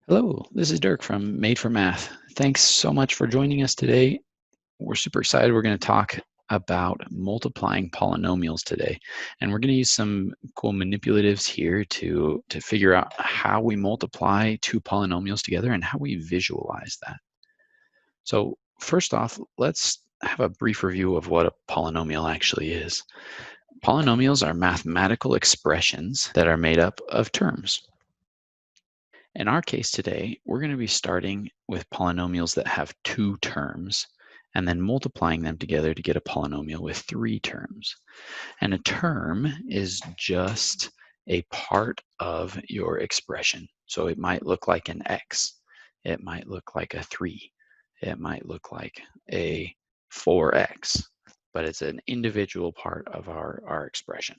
Hello, this is Dirk from Made for Math. Thanks so much for joining us today. We're super excited. We're going to talk about multiplying polynomials today. And we're going to use some cool manipulatives here to figure out how we multiply two polynomials together and how we visualize that. So first off, let's have a brief review of what a polynomial actually is. Polynomials are mathematical expressions that are made up of terms. In our case today, we're going to be starting with polynomials that have two terms and then multiplying them together to get a polynomial with three terms. And a term is just a part of your expression. So it might look like an x, it might look like a 3, it might look like a 4x, but it's an individual part of our expression.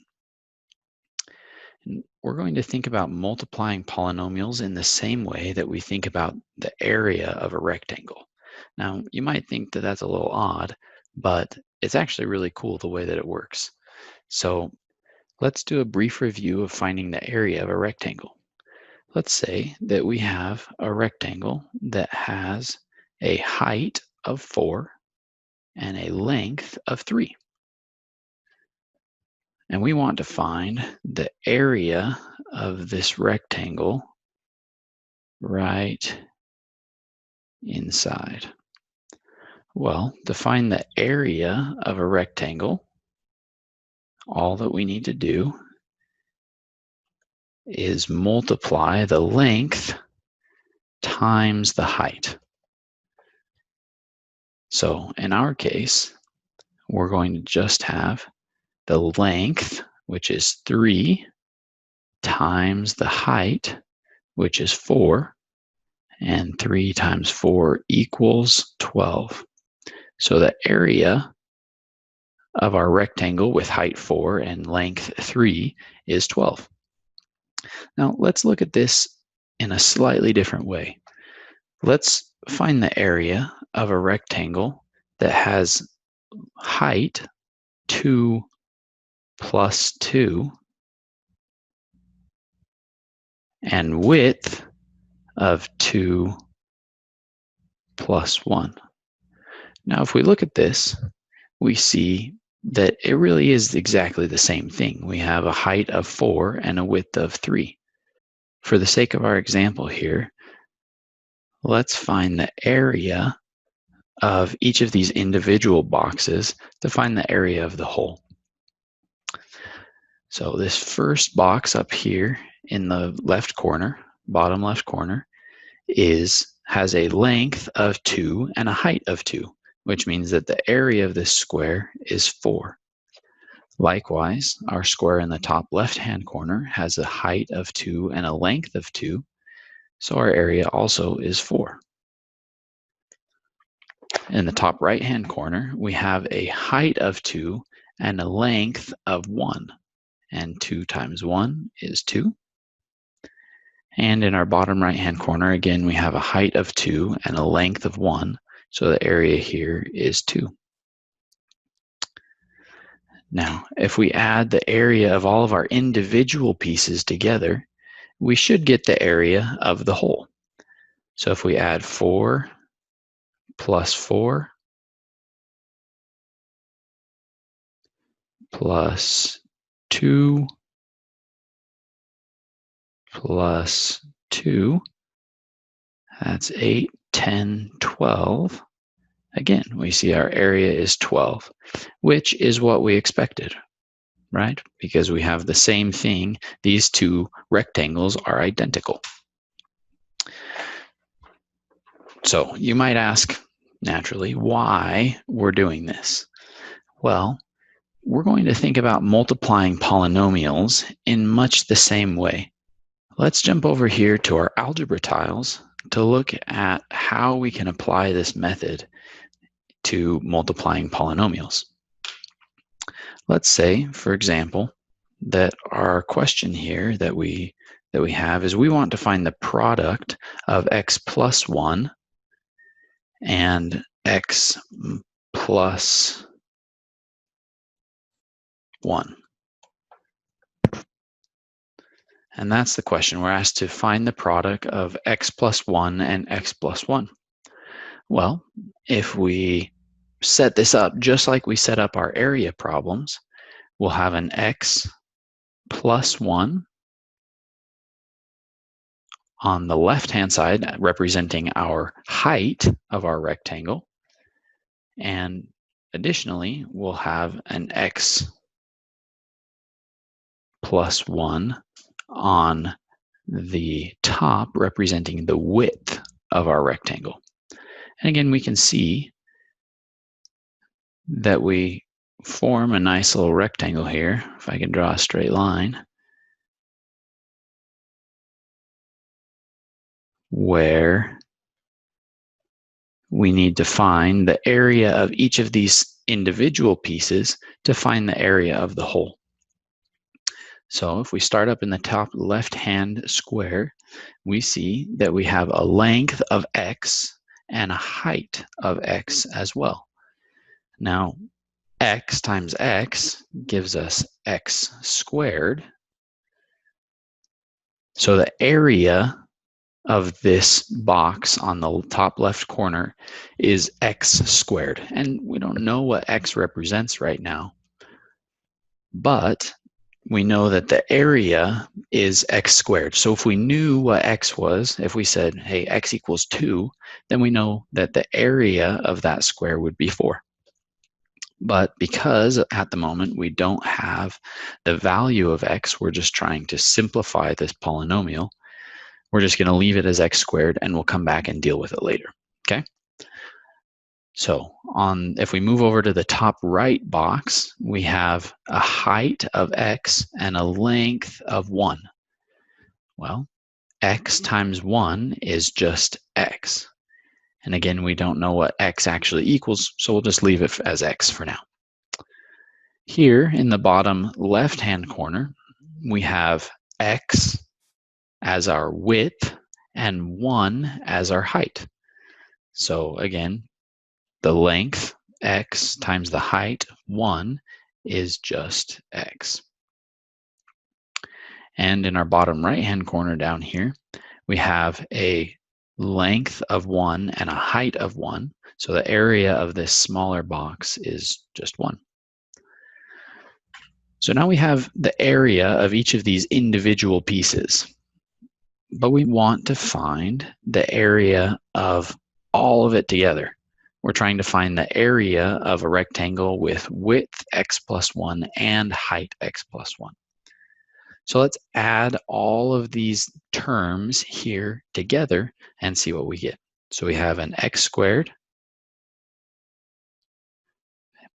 We're going to think about multiplying polynomials in the same way that we think about the area of a rectangle. Now, you might think that that's a little odd, but it's actually really cool the way that it works. So let's do a brief review of finding the area of a rectangle. Let's say that we have a rectangle that has a height of 4 and a length of 3. And we want to find the area of this rectangle right inside. Well, to find the area of a rectangle, all that we need to do is multiply the length times the height. So in our case, we're going to just have the length, which is 3, times the height, which is 4, and 3 times 4 equals 12. So the area of our rectangle with height 4 and length 3 is 12. Now let's look at this in a slightly different way. Let's find the area of a rectangle that has height 2 plus 2 and width of 2 plus 1. Now if we look at this, we see that it really is exactly the same thing. We have a height of 4 and a width of 3. For the sake of our example here, let's find the area of each of these individual boxes to find the area of the whole. So this first box up here in the left corner, bottom left corner, has a length of 2 and a height of 2, which means that the area of this square is 4. Likewise, our square in the top left-hand corner has a height of 2 and a length of 2, so our area also is 4. In the top right-hand corner, we have a height of 2 and a length of 1, and 2 times 1 is 2. And in our bottom right-hand corner, again, we have a height of 2 and a length of 1, so the area here is 2. Now, if we add the area of all of our individual pieces together, we should get the area of the whole. So if we add 4 plus 4 plus 2 plus 2, that's 8, 10, 12. Again, we see our area is 12, which is what we expected, right? Because we have the same thing. These two rectangles are identical. So you might ask, naturally, why we're doing this. Well, we're going to think about multiplying polynomials in much the same way. Let's jump over here to our algebra tiles to look at how we can apply this method to multiplying polynomials. Let's say, for example, that our question here that we have is we want to find the product of x plus 1 and x plus 1. And that's the question. We're asked to find the product of x plus 1 and x plus 1. Well, if we set this up just like we set up our area problems, we'll have an x plus 1 on the left-hand side, representing our height of our rectangle. And additionally, we'll have an x plus 1 on the top, representing the width of our rectangle. And again, we can see that we form a nice little rectangle here. If I can draw a straight line, where we need to find the area of each of these individual pieces to find the area of the whole. So if we start up in the top left-hand square, we see that we have a length of x and a height of x as well. Now, x times x gives us x squared. So the area of this box on the top left corner is x squared. And we don't know what x represents right now, but we know that the area is x squared. So if we knew what x was, if we said, hey, x equals 2, then we know that the area of that square would be 4. But because at the moment we don't have the value of x, we're just trying to simplify this polynomial. We're just going to leave it as x squared, and we'll come back and deal with it later, okay? So if we move over to the top right box, we have a height of x and a length of 1. Well, x times 1 is just x. And again, we don't know what x actually equals, so we'll just leave it as x for now. Here in the bottom left-hand corner, we have x as our width and 1 as our height. So again, the length, x, times the height, 1, is just x. And in our bottom right-hand corner down here, we have a length of 1 and a height of 1. So the area of this smaller box is just 1. So now we have the area of each of these individual pieces, but we want to find the area of all of it together. We're trying to find the area of a rectangle with width x plus 1 and height x plus 1. So let's add all of these terms here together and see what we get. So we have an x squared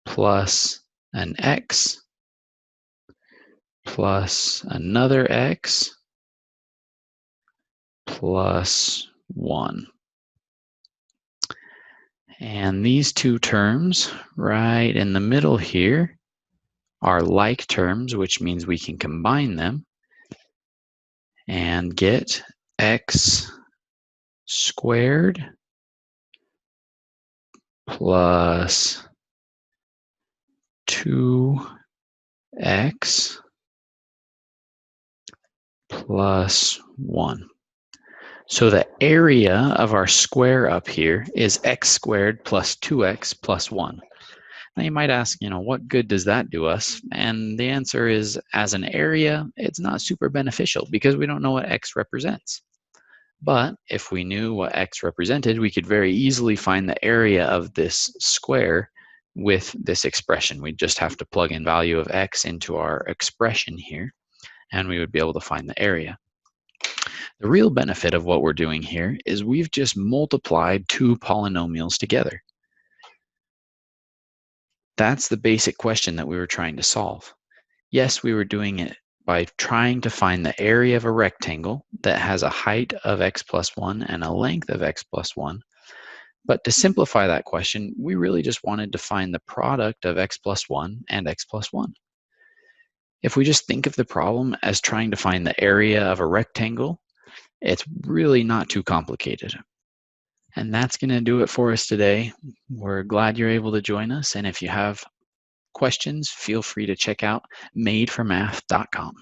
plus an x plus another x plus 1. And these two terms right in the middle here are like terms, which means we can combine them and get x squared plus 2x plus 1. So the area of our square up here is x squared plus 2x plus 1. Now you might ask, what good does that do us? And the answer is, as an area, it's not super beneficial because we don't know what x represents. But if we knew what x represented, we could very easily find the area of this square with this expression. We'd just have to plug in value of x into our expression here, and we would be able to find the area. The real benefit of what we're doing here is we've just multiplied two polynomials together. That's the basic question that we were trying to solve. Yes, we were doing it by trying to find the area of a rectangle that has a height of x plus 1 and a length of x plus 1. But to simplify that question, we really just wanted to find the product of x plus 1 and x plus 1. If we just think of the problem as trying to find the area of a rectangle, it's really not too complicated. And that's going to do it for us today. We're glad you're able to join us. And if you have questions, feel free to check out madeformath.com.